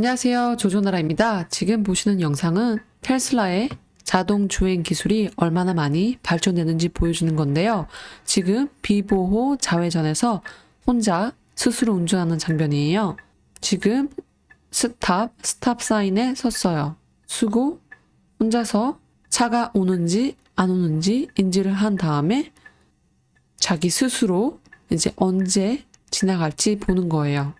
안녕하세요. 조조나라입니다. 지금 보시는 영상은 테슬라의 자동 주행 기술이 얼마나 많이 발전되는지 보여주는 건데요. 지금 비보호 좌회전에서 혼자 스스로 운전하는 장면이에요. 지금 스탑 사인에 섰어요. 수고, 혼자서 차가 오는지 안 오는지 인지를 한 다음에 자기 스스로 이제 언제 지나갈지 보는 거예요.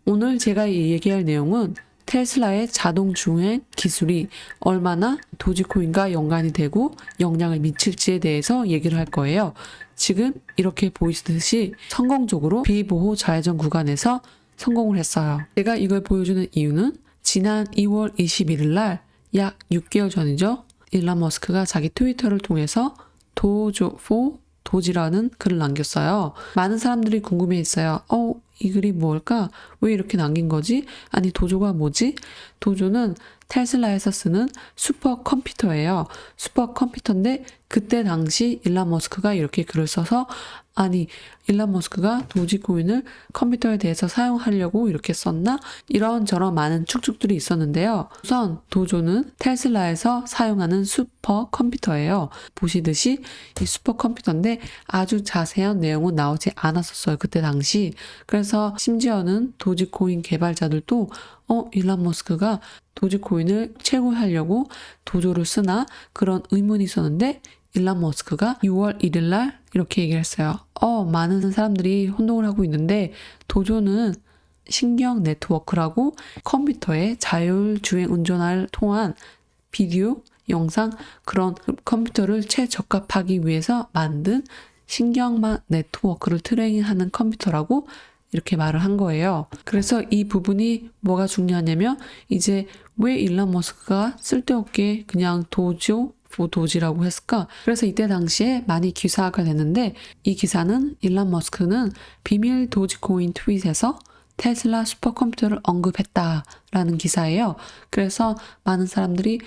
오늘 제가 얘기할 내용은 테슬라의 자동 주행 기술이 얼마나 도지코인과 연관이 되고 영향을 미칠지에 대해서 얘기를 할 거예요. 지금 이렇게 보이시듯이 성공적으로 비보호 좌회전 구간에서 성공을 했어요. 제가 이걸 보여주는 이유는 지난 2월 21일 날 약 6개월 전이죠. 일론 머스크가 자기 트위터를 통해서 도지라는 글을 남겼어요. 많은 사람들이 궁금해했어요. 이 글이 뭘까? 왜 이렇게 남긴 거지? 아니, 도조가 뭐지? 도조는 테슬라에서 쓰는 슈퍼컴퓨터예요. 슈퍼컴퓨터인데 그때 당시 일론 머스크가 이렇게 글을 써서 아니, 일론 머스크가 도지코인을 컴퓨터에 대해서 사용하려고 이렇게 썼나? 이런저런 많은 축축들이 있었는데요. 우선 도조는 테슬라에서 사용하는 슈퍼컴퓨터예요. 보시듯이 이 슈퍼컴퓨터인데 아주 자세한 내용은 나오지 않았었어요. 그때 당시. 그래서 심지어는 도지코인 개발자들도 일론 머스크가 도지코인을 채굴하려고 도조를 쓰나 그런 의문이 있었는데 일론 머스크가 6월 1일 날 이렇게 얘기를 했어요. 많은 사람들이 혼동을 하고 있는데 도조는 신경 네트워크라고 컴퓨터에 자율주행 운전을 통한 비디오, 영상 그런 컴퓨터를 최적합하기 위해서 만든 신경망 네트워크를 트레이닝하는 컴퓨터라고 이렇게 말을 한 거예요. 그래서 이 부분이 뭐가 중요하냐면 이제 왜 일론 머스크가 쓸데없게 그냥 도지라고 했을까? 그래서 이때 당시에 많이 기사화가 됐는데 이 기사는 일론 머스크는 비밀 도지코인 트윗에서 테슬라 슈퍼컴퓨터를 언급했다라는 기사예요. 그래서 많은 사람들이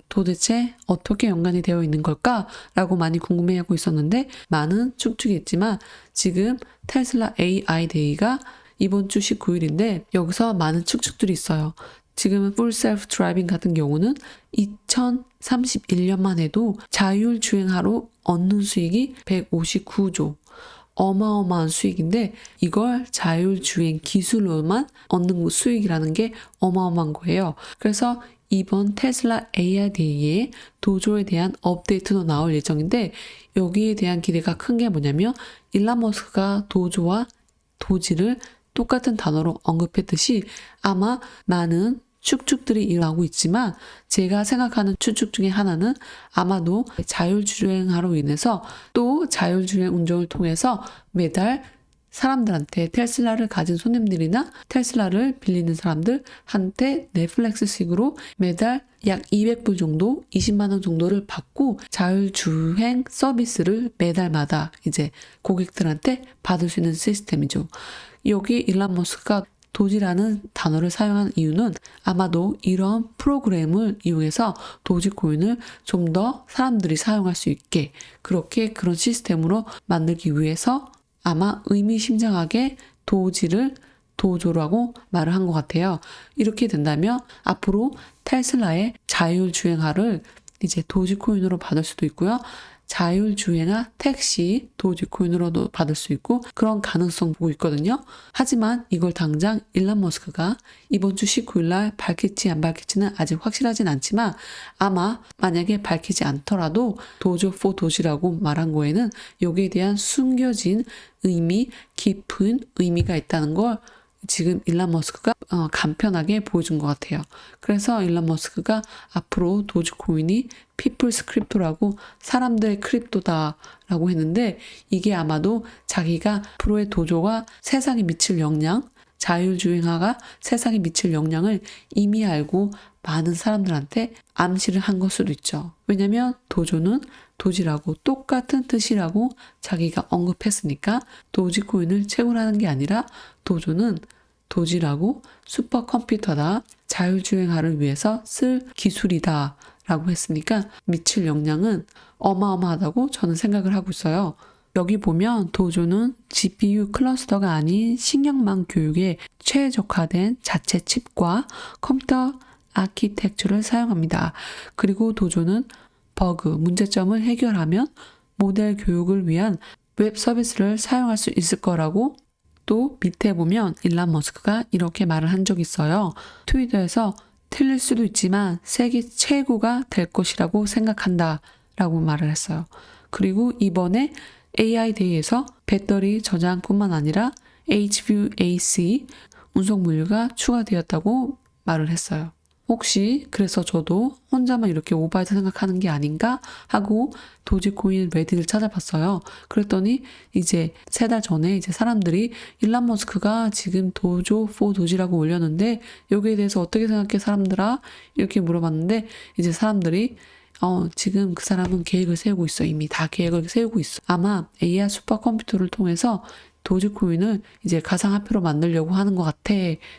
도대체 어떻게 연관이 되어 있는 걸까? 라고 많이 궁금해하고 있었는데 많은 축축이 있지만 지금 테슬라 AI 데이가 이번 주 19일인데 여기서 많은 축축들이 있어요. 지금은 풀 셀프 드라이빙 같은 경우는 2031년만 해도 자율주행하로 얻는 수익이 159조. 어마어마한 수익인데 이걸 자율주행 기술로만 얻는 수익이라는 게 어마어마한 거예요. 그래서 이번 테슬라 AI 데이에 도조에 대한 업데이트도 나올 예정인데 여기에 대한 기대가 큰 게 뭐냐면 일론 머스크가 도조와 도지를 똑같은 단어로 언급했듯이 아마 많은 축축들이 일어나고 있지만 제가 생각하는 축축 중에 하나는 아마도 자율주행하로 인해서 또 자율주행 운전을 통해서 매달 사람들한테 테슬라를 가진 손님들이나 테슬라를 빌리는 사람들한테 넷플릭스식으로 매달 약 200불 정도, 20만 원 정도를 받고 자율주행 서비스를 매달마다 이제 고객들한테 받을 수 있는 시스템이죠. 여기 일론 머스크가 도지라는 단어를 사용한 이유는 아마도 이런 프로그램을 이용해서 도지코인을 좀 더 사람들이 사용할 수 있게 그런 시스템으로 만들기 위해서 아마 의미심장하게 도지를 도조라고 말을 한 것 같아요. 이렇게 된다면 앞으로 테슬라의 자율주행화를 이제 도지코인으로 받을 수도 있고요. 자율주행화 택시 도지코인으로도 받을 수 있고 그런 가능성 보고 있거든요. 하지만 이걸 당장 일론 머스크가 이번 주 19일 날 밝힐지 안 밝힐지는 아직 확실하진 않지만 아마 만약에 밝히지 않더라도 도조 포 도시라고 말한 거에는 여기에 대한 숨겨진 깊은 의미가 있다는 걸 지금 일론 머스크가 간편하게 보여준 것 같아요. 그래서 일론 머스크가 앞으로 도지코인이 피플스 크립토라고 사람들의 크립토다라고 했는데 이게 아마도 자기가 앞으로의 도조가 세상에 미칠 영향, 자율주행화가 세상에 미칠 영향을 이미 알고 많은 사람들한테 암시를 한 걸 수도 있죠. 왜냐면 도조는 도지라고 똑같은 뜻이라고 자기가 언급했으니까 도지코인을 채굴하는 게 아니라 도조는 도지라고 슈퍼컴퓨터다, 자율주행화를 위해서 쓸 기술이다 라고 했으니까 미칠 영향은 어마어마하다고 저는 생각을 하고 있어요. 여기 보면 도조는 GPU 클러스터가 아닌 신경망 교육에 최적화된 자체 칩과 컴퓨터 아키텍처를 사용합니다. 그리고 도조는 버그, 문제점을 해결하면 모델 교육을 위한 웹 서비스를 사용할 수 있을 거라고 또 밑에 보면 일론 머스크가 이렇게 말을 한 적이 있어요. 트위터에서 틀릴 수도 있지만 세계 최고가 될 것이라고 생각한다 라고 말을 했어요. 그리고 이번에 AI 데이에서 배터리 저장뿐만 아니라 HVAC 운송 물류가 추가되었다고 말을 했어요. 혹시 그래서 저도 혼자만 이렇게 오바해서 생각하는 게 아닌가 하고 도지코인 레딧을 찾아봤어요. 그랬더니 이제 3달 전에 이제 사람들이 일론 머스크가 지금 도조 4 도지라고 올렸는데 여기에 대해서 어떻게 생각해 사람들아? 이렇게 물어봤는데 이제 사람들이 지금 그 사람은 계획을 세우고 있어. 이미 다 계획을 세우고 있어. 아마 AI 슈퍼컴퓨터를 통해서 도지코인을 이제 가상화폐로 만들려고 하는 것 같아.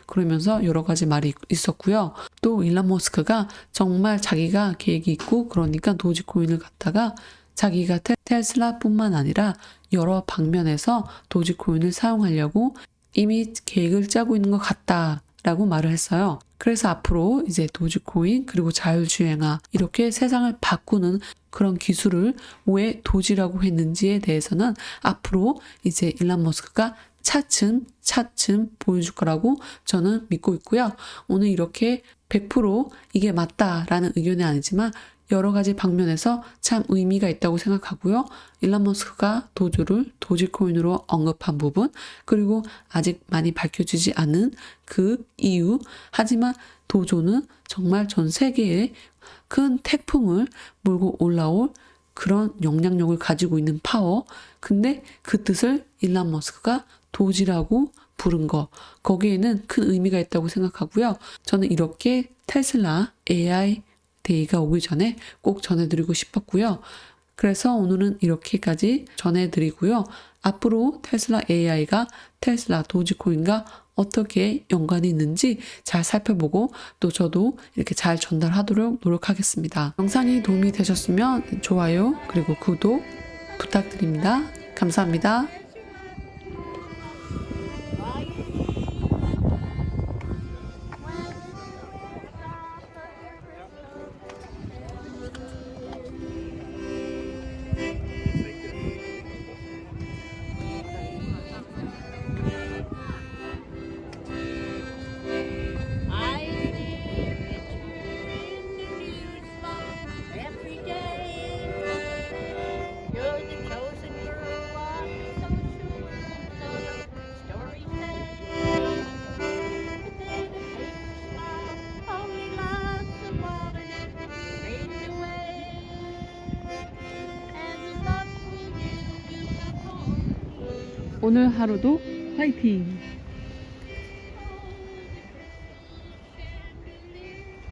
그러면서 여러 가지 말이 있었고요. 또 일론 머스크가 정말 자기가 계획이 있고 그러니까 도지코인을 갖다가 자기가 테슬라뿐만 아니라 여러 방면에서 도지코인을 사용하려고 이미 계획을 짜고 있는 것 같다라고 말을 했어요. 그래서 앞으로 이제 도지코인 그리고 자율주행화 이렇게 세상을 바꾸는 그런 기술을 왜 도지라고 했는지에 대해서는 앞으로 이제 일론 머스크가 차츰 보여줄 거라고 저는 믿고 있고요. 오늘 이렇게 100% 이게 맞다라는 의견이 아니지만 여러 가지 방면에서 참 의미가 있다고 생각하고요. 일론 머스크가 도주를 도지코인으로 언급한 부분, 그리고 아직 많이 밝혀지지 않은 그 이유, 하지만 도조는 정말 전 세계에 큰 태풍을 몰고 올라올 그런 영향력을 가지고 있는 파워, 근데 그 뜻을 일론 머스크가 도지라고 부른 거, 거기에는 큰 의미가 있다고 생각하고요. 저는 이렇게 테슬라 AI 데이가 오기 전에 꼭 전해드리고 싶었고요. 그래서 오늘은 이렇게까지 전해드리고요. 앞으로 테슬라 AI가 테슬라 도지코인과 어떻게 연관이 있는지 잘 살펴보고 또 저도 이렇게 잘 전달하도록 노력하겠습니다. 영상이 도움이 되셨으면 좋아요 그리고 구독 부탁드립니다. 감사합니다. 오늘 하루도 화이팅!